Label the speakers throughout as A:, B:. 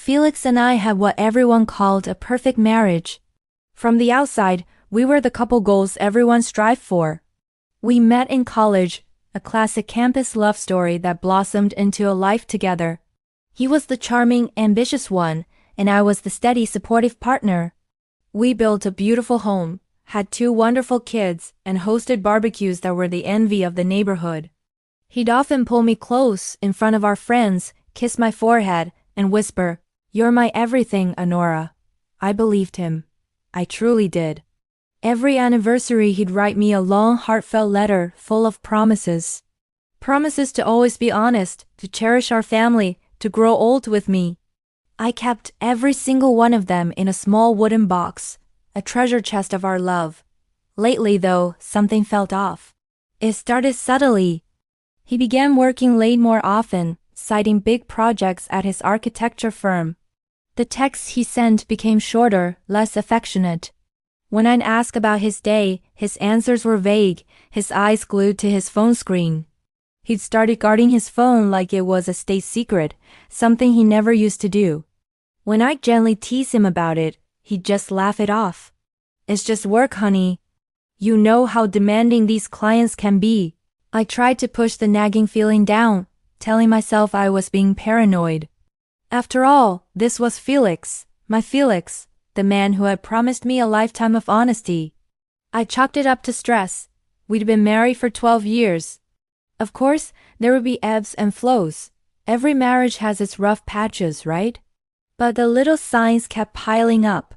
A: Felix and I had what everyone called a perfect marriage. From the outside, we were the couple goals everyone strived for. We met in college, a classic campus love story that blossomed into a life together. He was the charming, ambitious one, and I was the steady, supportive partner. We built a beautiful home, had 2 wonderful kids, and hosted barbecues that were the envy of the neighborhood. He'd often pull me close in front of our friends, kiss my forehead, and whisper, "You're my everything, Honora." I believed him. I truly did. Every anniversary he'd write me a long, heartfelt letter full of promises. Promises to always be honest, to cherish our family, to grow old with me. I kept every single one of them in a small wooden box, a treasure chest of our love. Lately, though, something felt off. It started subtly. He began working late more often, citing big projects at his architecture firm. The texts he sent became shorter, less affectionate. When I'd ask about his day, his answers were vague, his eyes glued to his phone screen. He'd started guarding his phone like it was a state secret, something he never used to do. When I'd gently tease him about it, he'd just laugh it off. "It's just work, honey. You know how demanding these clients can be." I tried to push the nagging feeling down, telling myself I was being paranoid. After all, this was Felix, my Felix, the man who had promised me a lifetime of honesty. I chalked it up to stress. We'd been married for 12 years. Of course, there would be ebbs and flows. Every marriage has its rough patches, right? But the little signs kept piling up.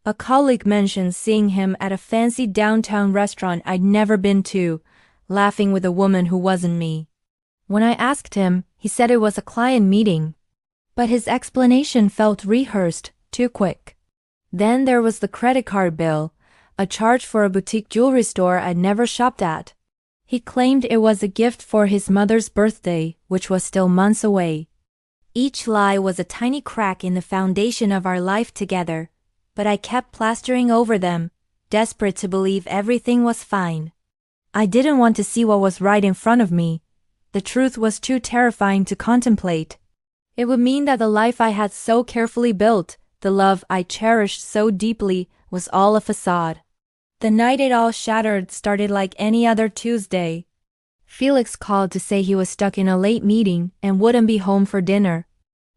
A: A colleague mentioned seeing him at a fancy downtown restaurant I'd never been to, laughing with a woman who wasn't me. When I asked him, he said it was a client meeting. But his explanation felt rehearsed, too quick. Then there was the credit card bill, a charge for a boutique jewelry store I'd never shopped at. He claimed it was a gift for his mother's birthday, which was still months away. Each lie was a tiny crack in the foundation of our life together, but I kept plastering over them, desperate to believe everything was fine. I didn't want to see what was right in front of me. The truth was too terrifying to contemplate. It would mean that the life I had so carefully built, the love I cherished so deeply, was all a facade. The night it all shattered started like any other Tuesday. Felix called to say he was stuck in a late meeting and wouldn't be home for dinner.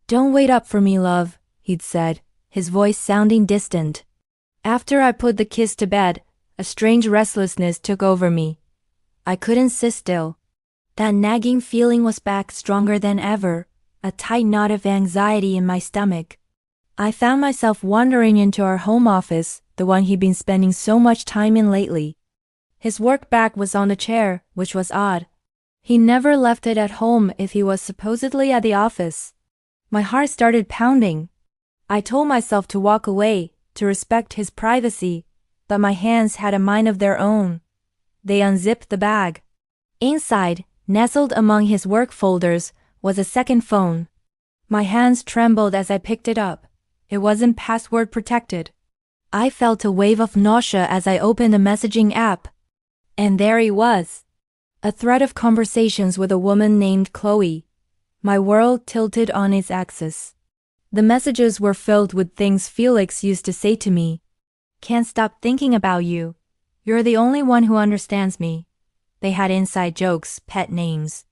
A: "Don't wait up for me, love," he'd said, his voice sounding distant. After I put the kids to bed, a strange restlessness took over me. I couldn't sit still. That nagging feeling was back stronger than ever, a tight knot of anxiety in my stomach. I found myself wandering into our home office, the one he'd been spending so much time in lately. His work bag was on the chair, which was odd. He never left it at home if he was supposedly at the office. My heart started pounding. I told myself to walk away, to respect his privacy, but my hands had a mind of their own. They unzipped the bag. Inside, nestled among his work folders, was a second phone. My hands trembled as I picked it up. It wasn't password protected. I felt a wave of nausea as I opened the messaging app. And there he was. A thread of conversations with a woman named Chloe. My world tilted on its axis. The messages were filled with things Felix used to say to me. "Can't stop thinking about you. You're the only one who understands me." They had inside jokes, pet names.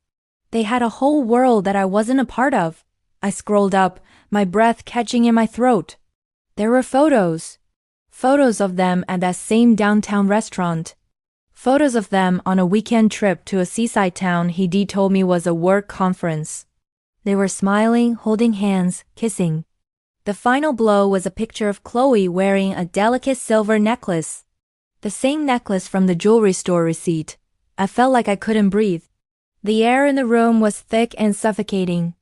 A: They had a whole world that I wasn't a part of. I scrolled up, my breath catching in my throat. There were photos. Photos of them at that same downtown restaurant. Photos of them on a weekend trip to a seaside town he'd told me was a work conference. They were smiling, holding hands, kissing. The final blow was a picture of Chloe wearing a delicate silver necklace. The same necklace from the jewelry store receipt. I felt like I couldn't breathe. The air in the room was thick and suffocating.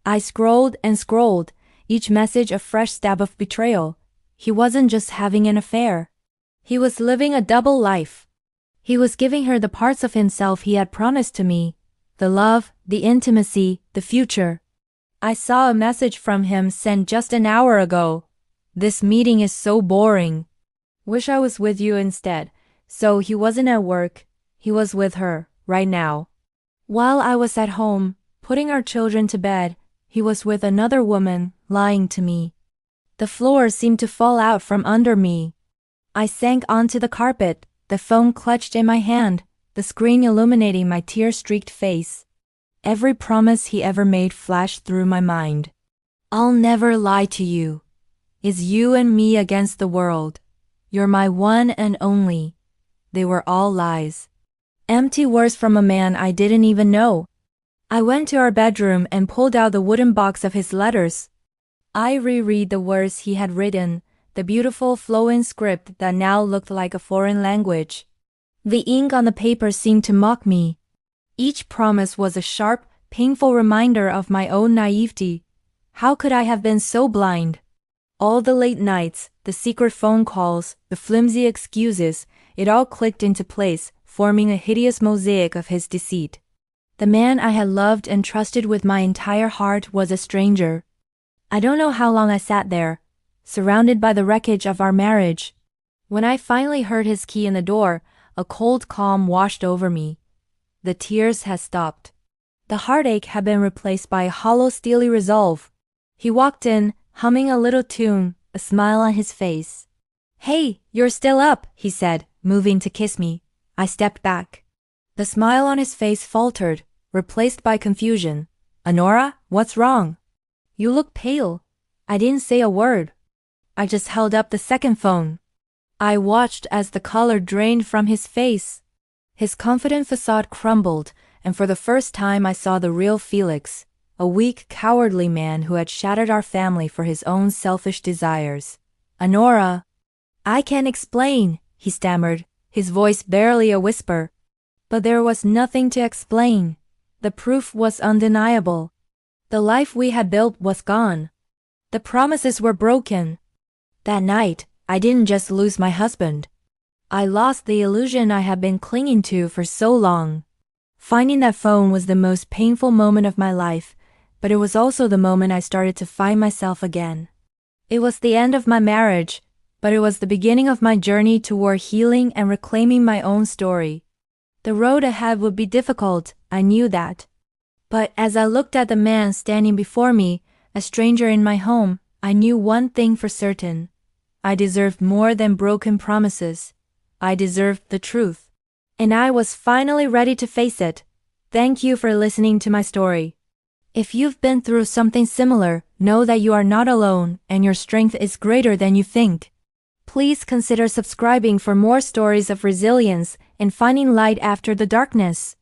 A: I scrolled and scrolled, each message a fresh stab of betrayal. He wasn't just having an affair. He was living a double life. He was giving her the parts of himself he had promised to me, the love, the intimacy, the future. I saw a message from him sent just an hour ago. "This meeting is so boring. Wish I was with you instead." So he wasn't at work. He was with her, right now. While I was at home, putting our children to bed, he was with another woman, lying to me. The floor seemed to fall out from under me. I sank onto the carpet, the phone clutched in my hand, the screen illuminating my tear-streaked face. Every promise he ever made flashed through my mind. I'll never lie to you. It's you and me against the world. You're my one and only. They were all lies. Empty words from a man I didn't even know. I went to our bedroom and pulled out the wooden box of his letters. I reread the words he had written, the beautiful flowing script that now looked like a foreign language. The ink on the paper seemed to mock me. Each promise was a sharp, painful reminder of my own naivety. How could I have been so blind? All the late nights, the secret phone calls, the flimsy excuses, it all clicked into place, forming a hideous mosaic of his deceit. The man I had loved and trusted with my entire heart was a stranger. I don't know how long I sat there, surrounded by the wreckage of our marriage. When I finally heard his key in the door, a cold calm washed over me. The tears had stopped. The heartache had been replaced by a hollow, steely resolve. He walked in, humming a little tune, a smile on his face. "Hey, you're still up," he said, moving to kiss me. I stepped back. The smile on his face faltered, replaced by confusion. "Honora, what's wrong? You look pale." I didn't say a word. I just held up the second phone. I watched as the color drained from his face. His confident facade crumbled, and for the first time I saw the real Felix, a weak, cowardly man who had shattered our family for his own selfish desires. "Honora." "I can't explain," he stammered, his voice barely a whisper. But there was nothing to explain. The proof was undeniable. The life we had built was gone. The promises were broken. That night, I didn't just lose my husband. I lost the illusion I had been clinging to for so long. Finding that phone was the most painful moment of my life, but it was also the moment I started to find myself again. It was the end of my marriage, but it was the beginning of my journey toward healing and reclaiming my own story. The road ahead would be difficult, I knew that. But as I looked at the man standing before me, a stranger in my home, I knew one thing for certain. I deserved more than broken promises. I deserved the truth. And I was finally ready to face it. Thank you for listening to my story. If you've been through something similar, know that you are not alone and your strength is greater than you think. Please consider subscribing for more stories of resilience and finding light after the darkness.